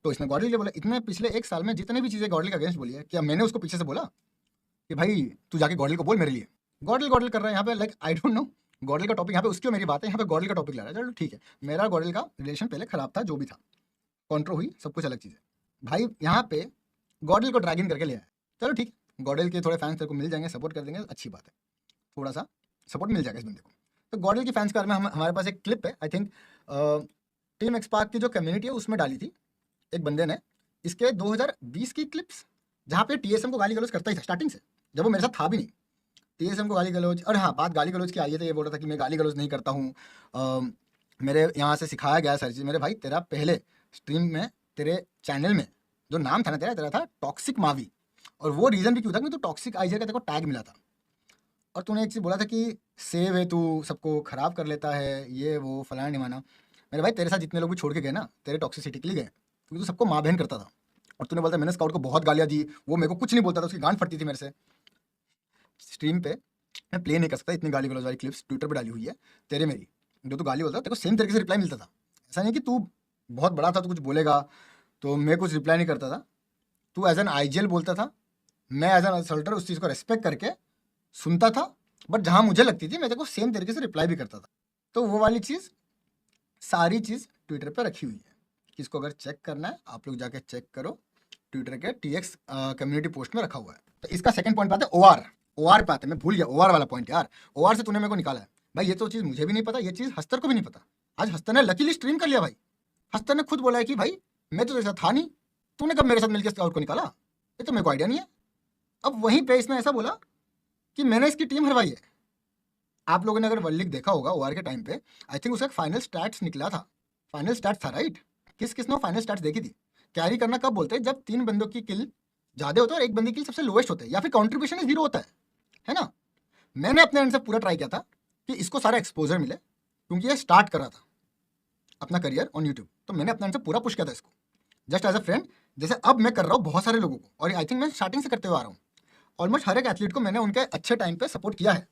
तो इसने गॉडल के लिए बोला। इतने पिछले 1 साल में जितने भी चीज़ें गॉडल के अगेंस्ट बोली है, क्या मैंने उसको पीछे से बोला कि भाई तू जाके गॉडल को बोल मेरे लिए? गॉडल गॉडल कर रहा है यहाँ पे, लाइक आई डोंट नो। गॉडल का टॉपिक यहाँ पे उसकी और मेरी बात है, यहाँ पे गॉडल का टॉपिक ला रहा है। चलो ठीक है, मेरा गॉडल का रिलेशन पहले खराब था, जो भी था, कॉन्ट्रो हुई, सब कुछ अलग चीज़ है। भाई यहाँ पे गॉडल को ड्रैग इन करके ले आया। चलो ठीक, गॉडल के थोड़े फैंस तेरे को मिल जाएंगे, सपोर्ट कर देंगे, अच्छी बात है, थोड़ा सा सपोर्ट मिल जाएगा इस बंदे को। तो गॉडल के फैंस के बारे में हमारे पास एक क्लिप है, I think team x park की जो कम्युनिटी है उसमें डाली थी एक बंदे ने, इसके 2020 की क्लिप्स, जहाँ पे टीएसएम को गाली गलौज करता ही था स्टार्टिंग से, जब वो मेरे साथ था भी नहीं। टीएसएम को गाली गलौज, और हाँ बात गाली गलौज की आई है तो ये बोल रहा था कि मैं गाली गलौज नहीं करता हूँ, मेरे यहाँ से सिखाया गया सारी चीज़। मेरे भाई तेरा पहले स्ट्रीम में तेरे चैनल में जो नाम था ना तेरा था टॉक्सिक मावी, और वो रीज़न भी क्यों था कि तू टॉक्सिक आईजे का तेरे को टैग मिला था, और तूने एक चीज़ बोला था कि सेव है, तू सबको ख़राब कर लेता है, ये वो फलाना निमाना। मेरे भाई तेरे साथ जितने लोग भी छोड़ के गए ना तेरे टॉक्सिसिटी के लिए गए, क्योंकि तू सबको माँ बहन करता था। और तूने बोलता मैंने स्काउट को बहुत गालियाँ दी, वो मेरे को कुछ नहीं बोलता था, उसकी गांड फटती थी मेरे से। स्ट्रीम पे मैं प्ले नहीं कर सकता, इतनी गाली गलौज वाली क्लिप्स ट्विटर पे डाली हुई है तेरे मेरी, जो तू गाली बोलता तेरे को सेम तरीके से रिप्लाई मिलता था। ऐसा नहीं कि तू बहुत बड़ा था तो कुछ बोलेगा तो मैं कुछ रिप्लाई नहीं करता था। तू एज एन आईजीएल बोलता था, मैं एज एन असल्टर उस चीज़ को रेस्पेक्ट करके सुनता था, बट जहाँ मुझे लगती थी मैं तेरे को सेम तरीके से रिप्लाई भी करता था। तो वो वाली चीज़, सारी चीज़ ट्विटर पर रखी हुई है, किसको अगर चेक करना है आप लोग जाके चेक करो, ट्विटर के टीएक्स कम्युनिटी पोस्ट में रखा हुआ है। तो इसका सेकंड पॉइंट पाते हैं ओआर पे आते हैं। मैं भूल गया ओआर वाला पॉइंट यार, ओआर से तूने मेरे को निकाला है भाई, ये तो चीज़ मुझे भी नहीं पता, ये चीज़ हस्तर को भी नहीं पता। आज हस्तर ने लकीली स्ट्रीम कर लिया भाई, हस्तर ने खुद बोला है कि भाई मैं तो तेरे साथ था नहीं, तूने कब मेरे साथ मिलकर स्काउट को निकाला, ये तो मेरे को आइडिया नहीं है। अब वहीं पे इसने ऐसा बोला कि मैंने इसकी टीम हरवाई है। आप लोगों ने अगर वर्ल्ड लीग देखा होगा ओआर के टाइम पे, आई थिंक उसका फाइनल स्टैट्स निकला था, फाइनल स्टैट्स था राइट। किस किसने फाइनल स्टैट्स देखी थी? कैरी करना कब बोलते हैं? जब 3 बंदों की किल ज़्यादा होता है और एक बंदी की सबसे लोएस्ट होता है, या फिर कॉन्ट्रीब्यूशन 0 होता है ना। मैंने अपने एंड से पूरा ट्राई किया था कि इसको सारा एक्सपोजर मिले, क्योंकि ये स्टार्ट कर रहा था अपना करियर ऑन यूट्यूब, तो मैंने अपने एंड से पूरा पुश किया था इसको, जस्ट एज अ फ्रेंड, जैसे अब मैं कर रहा हूँ बहुत सारे लोगों को, और आई थिंक मैं स्टार्टिंग से करते हुए आ रहा हूँ। ऑलमोस्ट हर एक एथलीट को मैंने उनके अच्छे टाइम पे सपोर्ट किया है,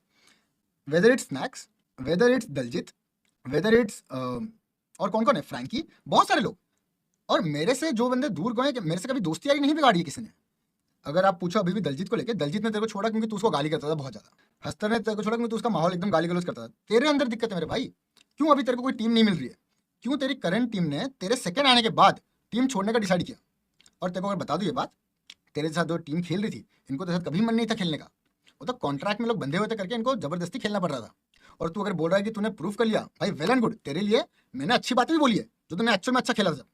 whether it's snacks, whether it's Daljeet, whether it's और कौन कौन है, फ्रैंकी, बहुत सारे लोग। और मेरे से जो बंदे दूर गए, कि मेरे से कभी दोस्ती यारी नहीं बिगाड़ी है किसी ने। अगर आप पूछो अभी भी दलजीत को लेके, दलजीत ने तेरे को छोड़ा क्योंकि तू उसको गाली करता था बहुत ज़्यादा, हस्तर ने तेरे को छोड़ा क्योंकि तू उसका माहौल एकदम गाली गलौज करता था। तेरे अंदर दिक्कत है मेरे भाई, क्यों अभी तेरे को कोई टीम नहीं मिल रही है? क्यों तेरी करंट टीम ने तेरे सेकंड आने के बाद टीम छोड़ने का डिसाइड किया? और तेरे को अगर बता दूँ ये बात, तेरे साथ जो टीम खेल रही थी इनको तेरे साथ कभी मन नहीं था खेलने का, वो तो कॉन्ट्रैक्ट में लोग बंधे हुए थे करके इनको जबरदस्ती खेलना पड़ रहा था। और तू अगर बोल रहा है कि तूने प्रूफ कर लिया, भाई वेल एंड गुड, तेरे लिए मैंने अच्छी बातें भी बोली है, जो तूने एक्चुअल में अच्छा खेला था,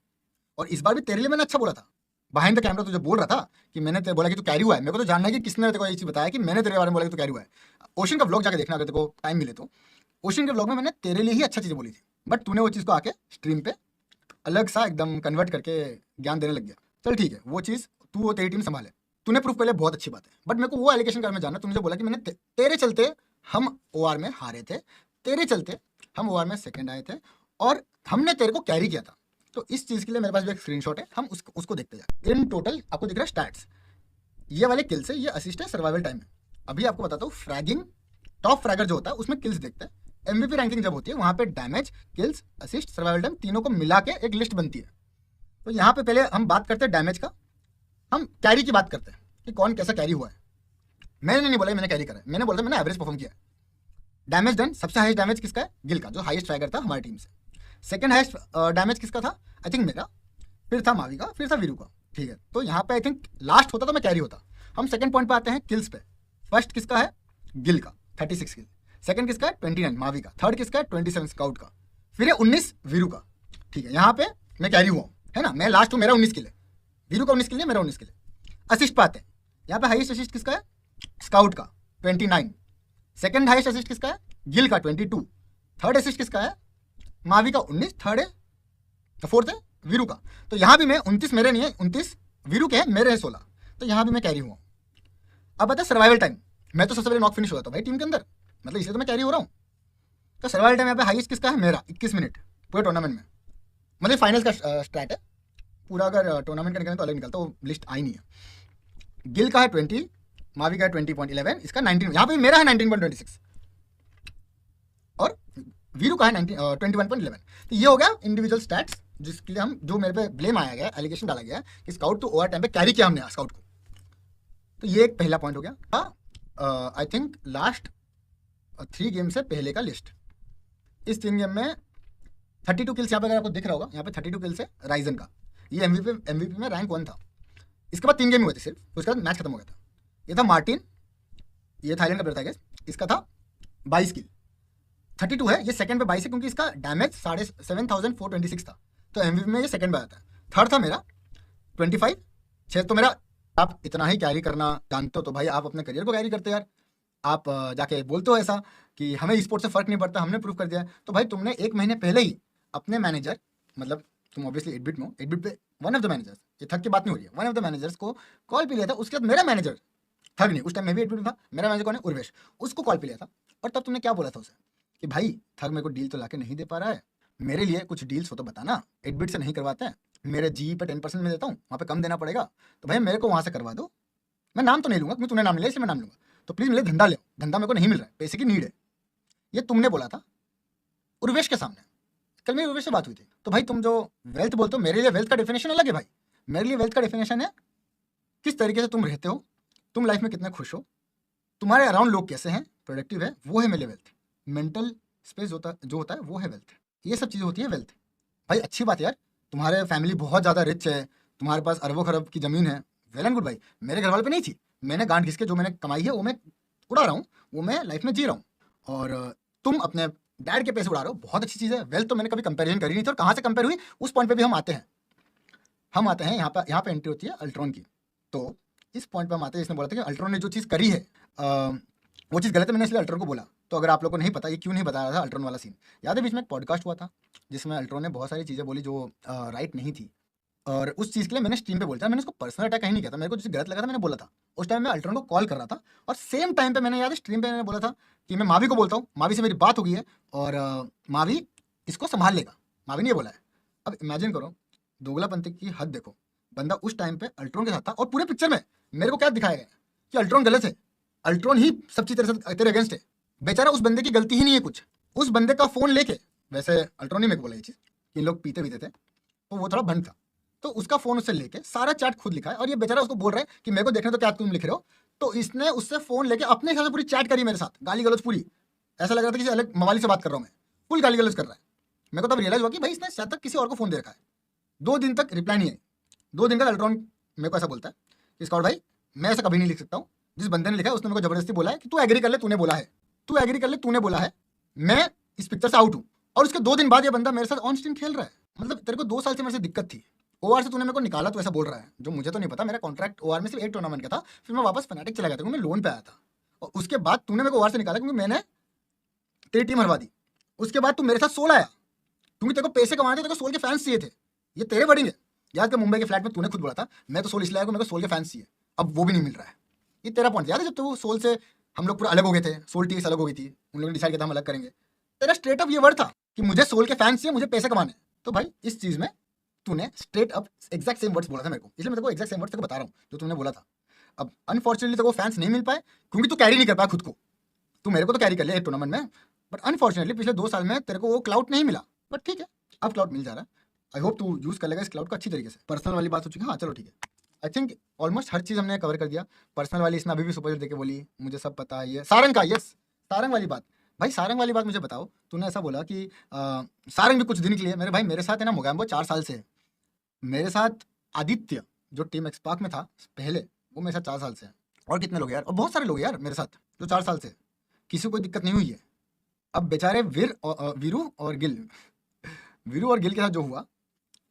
और इस बार भी तेरे लिए मैंने अच्छा बोला था। बिहाइंड द कैमरा तुझे बोल रहा था कि मैंने तेरे बोला कि तू कैरी हुआ है, मेरे को तो जानना है कि किसने तेरे को ये चीज़ बताया कि मैंने तेरे बारे में बोला कि तू कैरी हुआ है। ओशन का व्लॉग जाके देखना अगर तेरे को टाइम मिले तो, ओशन के व्लॉग में मैंने तेरे लिए ही अच्छा चीज़ें बोली थी, बट तूने वो चीज़ को आके स्ट्रीम पे अलग सा एकदम कन्वर्ट करके ज्ञान देने लग गया। चल ठीक है, वो चीज़ तू वो तेरी टीम संभाले, तूने प्रूफ कर लिया, बहुत अच्छी बात है, बट मेरे को वो एलिगेशन करने में जानना, तूने जो बोला कि मैंने तेरे चलते हम ओआर में हारे थे, तेरे चलते हम ओआर में सेकंड आए थे, और हमने तेरे को कैरी किया था। तो इस चीज़ के लिए मेरे पास भी एक स्क्रीनशॉट है, हम उसको देखते जाए। इन टोटल आपको दिख रहा है स्टैट्स, ये वाले किल से, ये असिस्ट है, सर्वाइवल टाइम है। अभी आपको बताता हूँ, फ्रैगिंग, टॉप फ्रैगर जो होता है उसमें किल्स देखते हैं, एमवीपी रैंकिंग जब होती है वहाँ पे damage, kills, assist, survival time तीनों को मिला के एक लिस्ट बनती है। तो यहाँ पे पहले हम बात करते हैं डैमेज का, हम कैरी की बात करते हैं कि कौन कैसा कैरी हुआ है। मैंने नहीं बोला मैंने कैरी करा है, मैंने बोला मैंने एवरेज परफॉर्म किया है। डैमेज डन, सबसे हाईएस्ट डैमेज किसका है? गिल का, जो हाईएस्ट फ्रैगर था हमारी टीम से। सेकंड हाईएस्ट डैमेज किसका था? आई थिंक मेरा, फिर था मावी का, फिर था वीरू का, ठीक है। तो यहाँ पे आई थिंक लास्ट होता तो मैं कैरी होता। हम सेकंड पॉइंट पे आते हैं किल्स पे। फर्स्ट किसका है? गिल का 36 किल, सेकंड किसका है? 29 मावी का, थर्ड किसका है? 27 स्काउट का, फिर है 19 वीरू का, ठीक है। यहाँ पे मैं कैरी हुआ हूँ, है ना, मैं लास्ट हूँ, मेरा 19 किल है, वीरू का 19 किल है, मेरा 19 किल है। असिस्ट पे आते हैं, यहाँ पे हाईएस्ट असिस्ट किसका है? स्काउट का 29, सेकंड हाईएस्ट असिस्ट किसका है? गिल का 22, थर्ड असिस्ट किसका है? मावी का 19, थर्ड है, फोर्थ है वीरू का। तो यहाँ भी मैं 29 मेरे नहीं है, 29 वीरू के हैं, मेरे है 16, तो यहाँ भी मैं कैरी हुआ। अब बता सर्वाइवल टाइम, मैं तो सबसे पहले नॉक फिनिश हुआ था भाई टीम के अंदर, मतलब इसलिए तो मैं कैरी हो रहा हूँ। तो सर्वाइवल टाइम यहाँ पे हाईएस्ट किसका है? मेरा 21 मिनट पूरे टूर्नामेंट में, मतलब फाइनल्स का स्टैट है पूरा, अगर टूर्नामेंट का निकले तो अलग निकलता, वो लिस्ट आई नहीं है। गिल का है 20, मावी का है 20.11, इसका 19, यहाँ पे मेरा है 19.26, और वीरू का है 21.11। तो ये हो गया इंडिविजुअल स्टैट्स जिसके लिए हम जो मेरे पे ब्लेम आया गया, एलिगेशन डाला गया कि स्काउट तो ओवर टाइम पे कैरी किया हमने स्काउट को। तो ये एक पहला पॉइंट हो गया। आई थिंक लास्ट 3 गेम से पहले का लिस्ट, इस 3 गेम में 32 किल्स यहाँ पे अगर आपको दिख रहा होगा, यहाँ पे 32 किल्स है राइजन का। ये एमवीपी में रैंक 1 था। इसके बाद 3 गेम हुए थे सिर्फ, उसके बाद मैच खत्म हो गया था। ये था मार्टिन, ये थाईलैंड का प्लेयर था गैस, इसका था 22 किल। 32 है, ये सेकंड पे 22 है क्योंकि इसका डैमेज 7426 था। तो एमवीपी में ये सेकंड पे आता है। थर्ड था मेरा 25, 6 तो मेरा। आप इतना ही कैरी करना जानते हो तो भाई आप अपने करियर को कैरी करते यार। आप जाके बोलते हो ऐसा कि हमें स्पोर्ट से फर्क नहीं पड़ता, हमने प्रूव कर दिया। तो भाई तुमने 1 महीने पहले ही अपने मैनेजर, मतलब तुम ऑब्वियसली 8 बिट में हो, 8 बिट पे वन ऑफ द मैनेजर्स, ये थक की बात नहीं हो रही है, वन ऑफ द मैनेजर्स को कॉल पे लिया था। उसके बाद मेरा मैनेजर, थक नहीं, उस टाइम मैं भी 8 बिट में था, मेरा मैनेजर कौन है, उर्वेश, उसको कॉल पे लिया था। और तब तुमने क्या बोला था उसे कि भाई थक मेरे को डील तो लाके नहीं दे पा रहा है, मेरे लिए कुछ डील्स हो तो बताना, 8 बिट से नहीं करवाते हैं, मेरे जी पे 10% में देता हूँ, वहाँ पे कम देना पड़ेगा, तो भाई मेरे को वहाँ से करवा दो। मैं नाम तो नहीं लूंगा क्योंकि तूने नाम लिया इसलिए मैं नाम लूंगा, तो प्लीज मेरे धंधा ले, धंधा मेरे को नहीं मिल रहा है, पैसे की नीड है। ये तुमने बोला था उर्वेश के सामने। कल मेरी उर्वेश से बात हुई थी। तो भाई तुम जो वेल्थ बोलते हो, मेरे लिए वेल्थ का डेफिनेशन अलग है भाई। मेरे लिए वेल्थ का डेफिनेशन है किस तरीके से तुम रहते हो, तुम लाइफ में कितने खुश हो, तुम्हारे अराउंड लोग कैसे हैं, प्रोडक्टिव है, वो है मेरे वेल्थ। मेंटल स्पेस जो होता है वो है वेल्थ। ये सब चीज़ें होती है वेल्थ। भाई अच्छी बात है यार, तुम्हारे फैमिली बहुत ज़्यादा रिच है, तुम्हारे पास अरबों खरब की ज़मीन है, वेल एंड गुड भाई। मेरे घर वाले पे नहीं थी, मैंने गांठ घिस के जो मैंने कमाई है वो मैं उड़ा रहा हूँ, वो मैं लाइफ में जी रहा हूँ। और तुम अपने डैड के पैसे उड़ा रहे हो, बहुत अच्छी चीज़ है। वेल्थ तो मैंने कभी कंपैरिजन करी नहीं थी, और कहाँ से कंपेयर हुई उस पॉइंट पे भी हम आते हैं। यहाँ पे एंट्री होती है अल्ट्रॉन की। तो इस पॉइंट पे हम आते हैं, इसने बोला था कि अल्ट्रॉन ने जो चीज़ करी है वो चीज़ गलत है, मैंने इसलिए अल्ट्रॉन को बोला। तो अगर आप लोगों को नहीं पता ये क्यों नहीं बता रहा था अल्ट्रॉन वाला सीन, याद है बीच में एक पॉडकास्ट हुआ था जिसमें अल्ट्रॉन ने बहुत सारी चीज़ें बोली जो राइट नहीं थी, और उस चीज़ के लिए मैंने स्ट्रीम पे बोला था। मैंने उसको पर्सनल अटैक कहीं नहीं किया था, मेरे को जिस गलत लगा था मैंने बोला था। उस टाइम मैं अल्ट्रॉन को कॉल कर रहा था, और सेम टाइम पे मैंने याद है स्ट्रीम पे मैंने बोला था कि मैं मावी को बोलता हूँ, मावी से मेरी बात हो गई है और मावी इसको संभाल लेगा। मावी ने ये बोला है। अब इमेजिन करो, दोगलापंथी की हद देखो। बंदा उस टाइम पे अल्ट्रॉन के साथ था, और पूरे पिक्चर में मेरे को क्या दिखाया गया कि अल्ट्रॉन गलत है, अल्ट्रॉन ही सब चीज तेरे अगेंस्ट है। बेचारा उस बंदे की गलती ही नहीं है कुछ। उस बंदे का फोन लेके, वैसे अल्ट्रॉन ही मेरे को बोला ये चीज कि लोग पीते पीते थे तो वो थोड़ा भंड था, तो उसका फोन उससे लेके सारा चैट खुद लिखा है, और ये बेचारा उसको बोल रहा है कि मेरे को देखने तो क्या तुम लिख रहे हो। तो इसने उससे फोन लेके अपने हिसाब से पूरी चैट करी मेरे साथ, गाली गलौज पूरी। ऐसा लग रहा था किसी अलग मवाली से बात कर रहा हूँ मैं, फुल गाली गलौज कर रहा है। मेरे को तब रियलाइज हुआ कि भाई इसने शायद तक किसी और को फोन दे रखा है। 2 दिन तक रिप्लाई नहीं आई। 2 दिन का अल्ट्रॉन मेरे को ऐसा बोलता है कि स्कॉट भाई मैं ऐसा कभी नहीं लिख सकता हूँ, जिस बंदे ने लिखा है उसने मेरे को जबरदस्ती बोला है कि तू एग्री कर ले, तूने बोला है, तू एग्री कर ले, तूने बोला है, मैं इस पिक्चर से आउट हूँ। और उसके 2 दिन बाद ये बंदा मेरे साथ ऑन स्ट्रीम खेल रहा है। मतलब तेरे को 2 साल से मेरे से दिक्कत थी, ओआर से तूने मेरे को निकाला, तो ऐसा बोल रहा है, जो मुझे तो नहीं पता। मेरा कॉन्ट्रैक्ट ओआर में सिर्फ एक टूर्नामेंट का था, फिर मैं वापस फनाटिक चला गया था क्योंकि मैं लोन पे आया था। और उसके बाद तूने मेरे को ओआर से निकाला क्योंकि मैंने तेरी टीम हरवा दी। उसके बाद तू मेरे साथ सोल आया क्योंकि तेरे को पैसे कमाने थे, तेरे को सोल के फैंस चाहिए थे। ये तेरे वर्डिंग है। याद कर मुंबई के फ्लैट में तूने खुद बोला था मैं तो सोल इसलिए आया मेरे को सोल के फैंस चाहिए, अब वो भी नहीं मिल रहा है। ये तेरा पॉइंट याद है, जब तो सोल से हम लोग पूरा अलग हो गए थे, सोल टीस अलग हो गई थी, उन लोगों ने डिसाइड किया था हम अलग करेंगे। तेरा स्ट्रेट अप ये वर्ड था कि मुझे सोल के फैंस चाहिए, मुझे पैसे कमाने। तो भाई इस चीज में तूने straight up exact same words बोला था मेरे को, इसलिए मैं तेरे को एग्जैक्ट सेम वर्ड्स तेरे को बता रहा हूँ जो तूने बोला था। अब अनफॉर्चुनेटली तेरे को फैंस नहीं मिल पाए क्योंकि तू कैरी नहीं कर पाया खुद को। तू मेरे को तो कैरी कर लिया एक टूर्नामेंट में, बट अनफॉर्चुनेटली पिछले 2 साल में तेरे को वो क्लाउड नहीं मिला। बट ठीक है, अब क्लाउड मिल जा रहा है। आई होप तू यूज कर लेगा इस क्लाउड को अच्छी तरीके से। पर्सनल वाली बात हो चुकी है, हाँ चलो ठीक है। आई थिंक ऑलमोस्ट हर चीज़ हमने कवर कर दिया। पर्सनल वाली इसने अभी भी सुपर देके बोली, मुझे सब पता है। ये सारंग का, यस सारंग वाली बात। भाई सारंग वाली बात मुझे बताओ, तूने ऐसा बोला कि सारंग भी कुछ दिन के लिए, मेरे भाई मेरे साथ है ना मोगैम्बो 4 साल से है। मेरे साथ आदित्य जो टीम एक्सपार्क में था पहले, वो मेरे साथ 4 साल से है। और कितने लोग यार, और बहुत सारे लोग यार मेरे साथ जो 4 साल से, किसी को कोई दिक्कत नहीं हुई है। अब बेचारे वीरू और गिल के साथ जो हुआ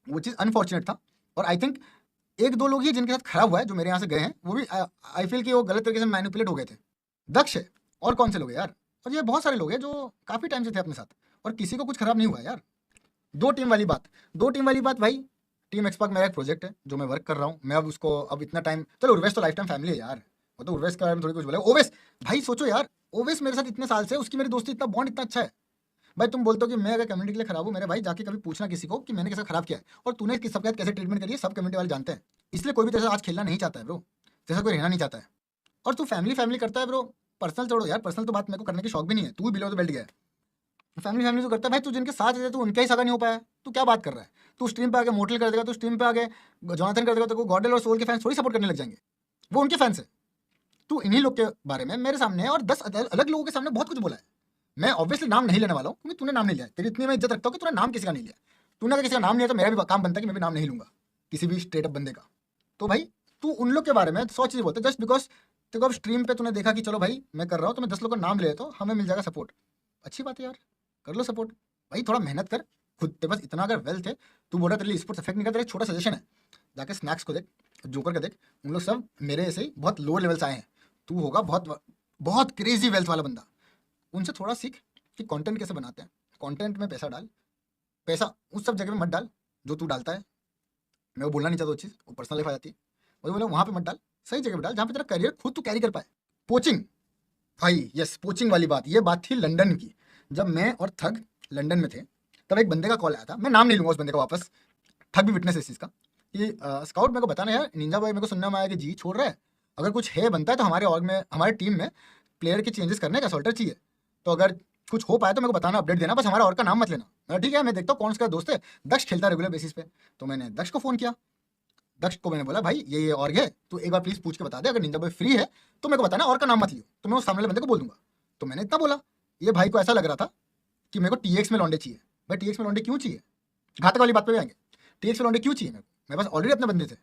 वो चीज़ अनफॉर्चुनेट था। और आई थिंक 1-2 लोग ही जिनके साथ खराब हुआ है जो मेरे यहाँ से गए हैं, वो भी आई फील कि वो गलत तरीके से मैनिपुलेट हो गए थे। दक्ष है, और कौन से लोग हैं यार, और ये बहुत सारे लोग हैं जो काफ़ी टाइम से थे अपने साथ, और किसी को कुछ खराब नहीं हुआ यार। 2 टीम वाली बात भाई, टीम एक्सपार्क मेरा एक प्रोजेक्ट है जो मैं वर्क कर रहा हूँ। मैं अब उसको अब इतना टाइम, चलो उर्वेश तो लाइफ टाइम फैमिली है यार, वो तो उर्वेश के बारे में थोड़ी कुछ बोला। ओवेश भाई सोचो यार, ओवेश मेरे साथ इतने साल से, उसकी मेरी दोस्ती इतना बॉन्ड इतना अच्छा है। भाई तुम बोलते हो कि मैं अगर कम्युनिटी के लिए खराब हूँ, मेरे भाई जाके कभी पूछना किसी को कि मैंने कैसे खराब किया है, और तूने किस सबके साथ कैसे ट्रीटमेंट करी है, सब कम्युनिटी वाले जानते हैं। इसलिए कोई भी तेरे साथ आज खेलना नहीं चाहता है ब्रो, जैसा कोई रहना नहीं चाहता है। और तू फैमिली करता है ब्रो, पर्सनल छोड़ो यार, पर्सनल तो बात मेरे को करने की शौक भी नहीं है, तू बिलो द बेल्ट गया है। फैमिली फैमिली तो करता है भाई, तू जिनके साथ रहता है तू उनका ही सगा नहीं हो पाया, तू क्या बात कर रहा है? तू स्ट्रीम पे आके मोटल कर देगा, तू स्ट्रीम पे आके जोनाथन कर देगा, तो गॉडल और सोल के फैंस थोड़ी सपोर्ट करने लग जाएंगे, वो उनके फैंस है। तू इन्हीं लोग के बारे में मेरे सामने और 10 अलग लोगों के सामने बहुत कुछ बोला है। मैं ऑब्वियसली नाम नहीं लेने वाला हूँ क्योंकि तूने नाम नहीं लिया, तेरी इतनी मैं इज्जत रखता हूँ कि तूने नाम किसी का नहीं लिया। तूने अगर किसी का नाम लिया तो मेरा भी काम बनता है कि मैं भी नाम नहीं लूंगा किसी भी स्ट्रेट अप बंदे का। तो भाई तू उन लोग के बारे में 100 चीज़ें बोलते जस्ट बिकॉज तेरे को अब स्ट्रीम पे तूने देखा कि चलो भाई मैं कर रहा हूँ तो मैं 10 लोग का नाम ले लेता हूँ, हमें मिल जाएगा सपोर्ट। अच्छी बात है यार, कर लो सपोर्ट। भाई थोड़ा मेहनत कर, खुद तेरे पास इतना अगर वेल्थ है, तू बोल रहा तेरे लिए स्पोर्ट्स इफेक्ट नहीं करता, एक छोटा सजेशन है, जाके स्नैक्स को देख, जोकर का देख, उन लोग सब मेरे ऐसे ही बहुत लोअर लेवल से आए हैं। तू होगा बहुत बहुत क्रेजी वेल्थ वाला बंदा, उनसे थोड़ा सीख कि कंटेंट कैसे बनाते हैं। कंटेंट में पैसा डाल, पैसा उस सब जगह पे मत डाल जो तू डालता है। मैं वो बोलना नहीं चाहता वो चीज़, वो पर्सनल लाइफ आ जाती है। वही बोला वहाँ पे मत डाल, सही जगह पे डाल जहाँ पे तेरा करियर खुद तू कैरी कर पाए। पोचिंग भाई, यस पोचिंग वाली बात, ये बात थी लंदन की। जब मैं और थग लंदन में थे तब एक बंदे का कॉल आया था, मैं नाम नहीं लूंगा उस बंदे का वापस, ठग भी विटनेस है इस चीज़ का, कि स्काउट मेरे को बताना यार, निंजा भाई मेरे को सुनने में आया कि जी छोड़ रहा है, अगर कुछ है बनता है तो हमारे ऑर्ग में हमारे टीम में प्लेयर के चेंजेस करने का सॉल्टर चाहिए, तो अगर कुछ हो पाए तो मेरे को बताना, अपडेट देना, बस हमारा और का नाम मत लेना। मैं ठीक है, मैं देखता हूँ कौन सा दोस्त है, दक्ष खेलता है रेगुलर बेसिस पे, तो मैंने दक्ष को फ़ोन किया। दक्ष को मैंने बोला भाई ये ऑर्ग है, तो एक बार प्लीज़ पूछ के बता दे, अगर निंजा भाई फ्री है तो मेरे को बताना, और का नाम मत लियो, तो मैं उस सामने वाले बंदे को बोल दूंगा। तो मैंने इतना बोला, ये भाई को ऐसा लग रहा था कि मेरे को टीएक्स में लौंडे चाहिए। भाई टीएक्स में लौंडे क्यों चाहिए, घातक वाली बात पे भी आएंगे। टीएक्स में लौंडे क्यों चाहिए मेरे पास ऑलरेडी अपने बंदे थे।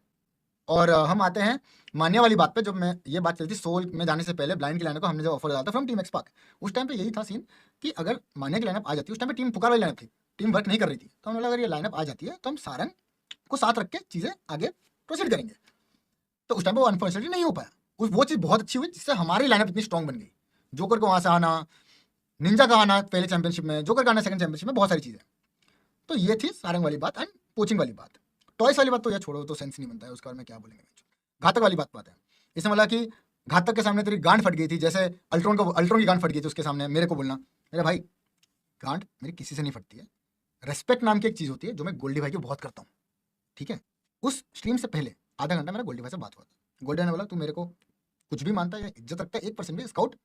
और हम आते हैं मान्या वाली बात पे, जब मैं ये बात चलती सोल में जाने से पहले ब्लाइंड की लाइनअप को हमने जब ऑफर डाला था फ्रॉम टीम एक्स पार्क, उस टाइम पे यही था सीन कि अगर मान्या की लाइनअप आ जाती, उस टाइम पे टीम पुकार वाली लाइनअप थी, टीम वर्क नहीं कर रही थी, तो हमने बोला अगर ये लाइनअप आ जाती है तो हम सारंग को साथ रख के चीज़ें आगे प्रोसीड करेंगे। तो उस टाइम पे वो अनफॉर्चुनेटली नहीं हो पाया, वो चीज़ बहुत अच्छी हुई जिससे हमारी लाइनअप इतनी स्ट्रॉन्ग बन गई। जोकर को वहाँ से आना, निंजा का आना पहले चैंपियनशिप में, जोकर का आना सेकंड चैंपियनशिप में, बहुत सारी चीज़ें। तो ये थी सारंग वाली बात एंड कोचिंग वाली बात। टॉयस वाली बात तो यार छोड़ो, तो सेंस नहीं बनता है उसके बारे में क्या बोलेंगे। घातक वाली बात है, इसमें बोला कि घातक के सामने तेरी गांड फट गई थी, जैसे अल्ट्रॉन की गांड फट गई थी उसके सामने मेरे को बोलना। मेरे भाई गांड मेरी किसी से नहीं फटती है, रेस्पेक्ट नाम की एक चीज़ होती है जो मैं गोल्डी भाई की बहुत करता हूँ, ठीक है। उस स्ट्रीम से पहले आधा घंटा मेरा गोल्डी भाई से बात हुआ था, गोल्डी ने बोला तू मेरे को कुछ भी मानता है या इज्जत रखता है 1% भी, स्काउट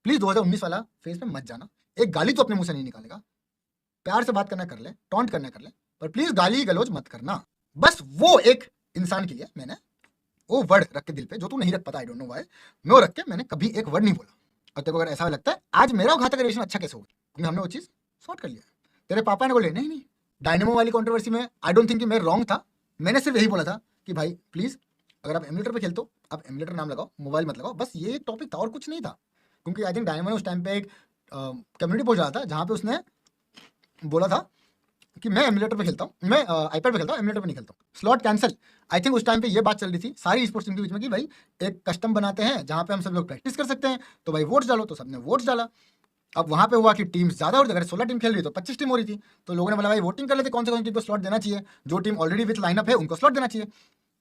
प्लीज़ 2019 वाला फेज पे मत जाना, एक गाली तो अपने मुंह से नहीं निकालेगा, प्यार से बात करना कर ले, टॉन्ट करना कर ले, पर प्लीज़ गाली गलौज मत करना। बस वो एक इंसान के लिए मैंने वो वर्ड रख के दिल पे, जो तू नहीं रख पाता, आई डोंट नो व्हाई, मैं वो रख के मैंने कभी एक वर्ड नहीं बोला। और तेरे को अगर ऐसा लगता है आज मेरा घातक रिलेशन अच्छा कैसे होगा, क्योंकि हमने वो चीज़ सॉर्ट कर लिया। तेरे पापा ने बोले नहीं नहीं, डायनेमो वाली कंट्रोवर्सी में आई डोंट थिंक कि मैं रॉन्ग था, मैंने सिर्फ यही बोला था कि भाई प्लीज़ अगर आप एमुलेटर पे खेलते हो आप एमुलेटर नाम लगाओ, मोबाइल मत लगाओ, बस ये एक टॉपिक था और कुछ नहीं था। क्योंकि आई थिंक डायनेमो ने उस टाइम पे एक कम्युनिटी पोस्ट डाला था जहाँ पे उसने बोला था कि मैं एमुलेटर पे खेलता हूँ, मैं आईपैड पे खेलता हूँ, एमुलेटर पे नहीं खेलता हूँ, स्लॉट कैंसिल। आई थिंक उस टाइम पे ये बात चल रही थी सारी स्पोर्ट्स टीम के बीच में कि भाई एक कस्टम बनाते हैं जहाँ पे हम सब लोग प्रैक्टिस कर सकते हैं, तो भाई वोट्स डालो, तो सबने वोट्स डाला। अब वहाँ पे हुआ कि टीम्स ज़्यादा और अगर 16 टीम खेल रही तो 25 टीम हो रही थी, तो लोगों ने बोला भाई वोटिंग कर लेते कौन सी टीम को स्लॉट देना चाहिए, जो टीम ऑलरेडी विथ लाइनअप है उनको स्लॉट देना चाहिए।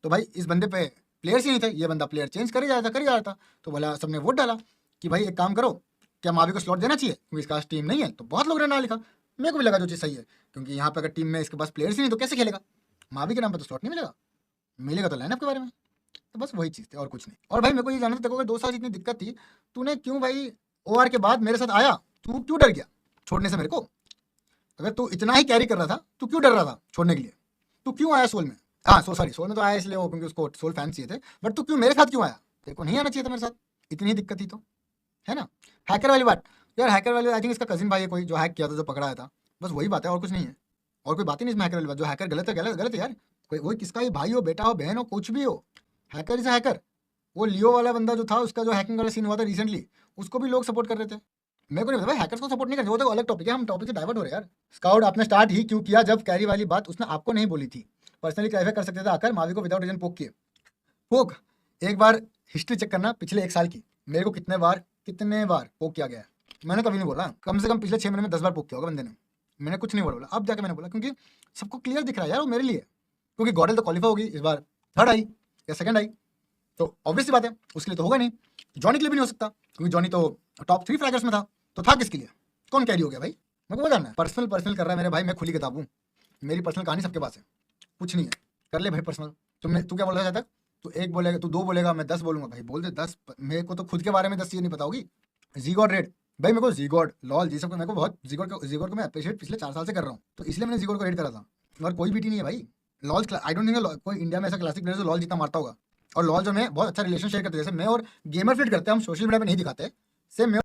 तो भाई इस बंदे पे प्लेयर्स ही नहीं थे, ये बंदा प्लेयर चेंज कर ही जा रहा था, तो बोला सबने वोट डाला कि भाई एक काम करो, क्या मावी को स्लॉट देना चाहिए क्योंकि इसका टीम नहीं है, तो बहुत लोगों ने ना लिखा। मेरे को भी लगा जो चीज़ सही है, क्योंकि यहाँ पे अगर टीम में इसके पास प्लेयर्स ही नहीं तो कैसे खेलेगा, मावी के नाम पर तो स्लॉट नहीं मिलेगा, मिलेगा तो लाइनअप के बारे में। तो बस वही चीज़ थी और कुछ नहीं। और भाई मेरे को ये जानना था तेरे को अगर 2 साल इतनी दिक्कत थी, तूने क्यों भाई ओआर के बाद मेरे साथ आया, तू क्यों डर गया छोड़ने से मेरे को? अगर तू इतना ही कैरी कर रहा था तू क्यों डर रहा था छोड़ने के लिए? तू क्यों आया सोल में? हाँ सॉरी, सोल में तो आया इसलिए वो क्योंकि उसको सोल फैन चाहिए थे, बट तू क्यों मेरे साथ क्यों आया? तेरे को नहीं आना चाहिए था मेरे साथ, इतनी ही दिक्कत थी तो, है ना। हैकर वाली बात यार, हैकर वाली आई थिंक इसका कजिन भाई है कोई जो हैक किया था, जो पकड़ाया था, बस वही बात है और कुछ नहीं है। और कोई बात ही नहीं इसमें हैकर वाली बात, जो हैकर गलत है गलत गलत है यार, कोई वही किसका ही भाई हो बेटा हो बहन हो कुछ भी हो, हैकर इज हैकर। वो लियो वाला बंदा जो था उसका जो हैकिंग वाला सीन हुआ था रिसेंटली, उसको भी लोग सपोर्ट कर रहे थे। मेरे को नहीं पता भाई, हैकर्स को सपोर्ट नहीं करते, वो तो अलग टॉपिक है, हम टॉपिक से डाइवर्ट हो रहे हैं यार। स्काउट आपने स्टार्ट ही क्यों किया जब कैरी वाली बात उसने आपको नहीं बोली थी? पर्सनली क्लैरिफाई कर सकते थे आकर, मावी को विदाउट रीजन पोक किए। पोक एक बार हिस्ट्री चेक करना पिछले 1 साल की, मेरे को कितने बार पोक किया गया है। मैंने कभी नहीं बोला, कम से कम पिछले 6 महीने में 10 बार पोक किया होगा बंदे ने, मैंने कुछ नहीं बोला। अब जाके मैंने बोला क्योंकि सबको क्लियर दिख रहा है यार वो मेरे लिए, क्योंकि गॉडल तो क्वालिफाई होगी इस बार, थर्ड आई या सेकंड आई, तो ऑब्वियस बात है उसके लिए तो होगा नहीं। जॉनी के लिए भी नहीं हो सकता क्योंकि जॉनी तो टॉप 3 फ्रैगर्स में था, तो था किसके लिए? कौन कैरी हो गया भाई? मेरे को बताना है। पर्सनल कर रहा है मेरे भाई, मैं खुली किताब हूँ, मेरी पर्सनल कहानी सबके पास है, कुछ नहीं है, कर ले भाई पर्सनल। तू क्या बोल रहा था? तू 1 बोलेगा, तू 2 बोलेगा, मैं 10 बोलूंगा, भाई बोल दे 10, मेरे को तो खुद के बारे में 10 चीज़ें नहीं पता होगी। जी गॉड रेड भाई मेरे को जीगॉड लॉल जी सबको मेरे को बहुत जीगॉड को मैं अप्रिशिएट पिछले 4 साल से कर रहा हूँ, तो इसलिए मैंने जीगॉड को रेड करा था। और कोई बीटी नहीं है भाई। लॉल आई डोंट थिंक कोई इंडिया में ऐसा क्लासिक प्लेयर जो लॉल जितना मारता होगा। और लॉल जो में बहुत अच्छा रिलेशन शेयर करते हैं, जैसे मैं और गेमर फीड करते हैं, हम सोशल मीडिया पे नहीं दिखाते। सेम मैं